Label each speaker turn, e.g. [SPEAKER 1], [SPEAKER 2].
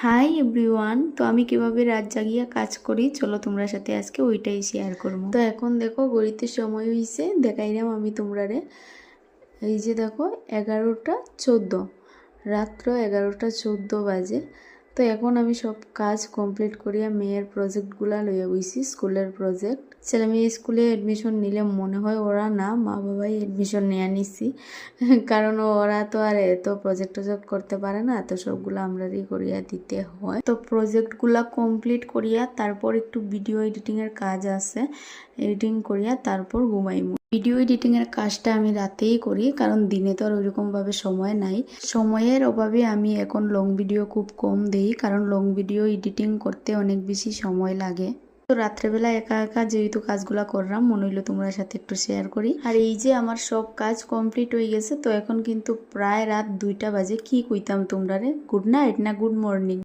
[SPEAKER 1] Hi everyone. তো আমি কিভাবে রাত জাগিয়া কাজ করি চলো তোমরা সাথে আজকে ওইটাই শেয়ার করবো। তো এখন দেখো গড়িতে সময় হয়েছে, দেখাইলাম আমি তোমরারে। এই যে দেখো 11টা 14, রাত্র 11টা 14 বাজে। তো এখন আমি সব কাজ কমপ্লিট করিয়া মেয়ের প্রজেক্টগুলা লইয়া বইছি, স্কুলের প্রজেক্ট। ছেলে মেয়ে স্কুলে এডমিশন নিলে মনে হয় ওরা না, মা বাবাই এডমিশন নিয়ে নিছি কারণ ওরা তো আর এত প্রজেক্ট করতে পারে না, তো সবগুলো আমরাই করিয়া দিতে হয়। তো প্রজেক্টগুলা কমপ্লিট করিয়া তারপর একটু ভিডিও এডিটিংয়ের কাজ আছে, এডিটিং করিয়া তারপর ঘুমাইমু। ভিডিও এডিটিংয়ের কাজটা আমি রাতেই করি, কারণ দিনে তো আর ওইরকমভাবে সময় নাই। সময়ের অভাবে আমি এখন লং ভিডিও খুব কম দেই, কারণ লং ভিডিও এডিটিং করতে অনেক বেশি সময় লাগে। তো রাত্রেবেলা একা একা যেহেতু কাজগুলা করলাম, মনে হইলো তোমার সাথে একটু শেয়ার করি। আর এই যে আমার সব কাজ কমপ্লিট হয়ে গেছে, তো এখন কিন্তু প্রায় রাত 2টা বাজে। কি কইতাম তোমরা রে, গুড নাইট না গুড মর্নিং?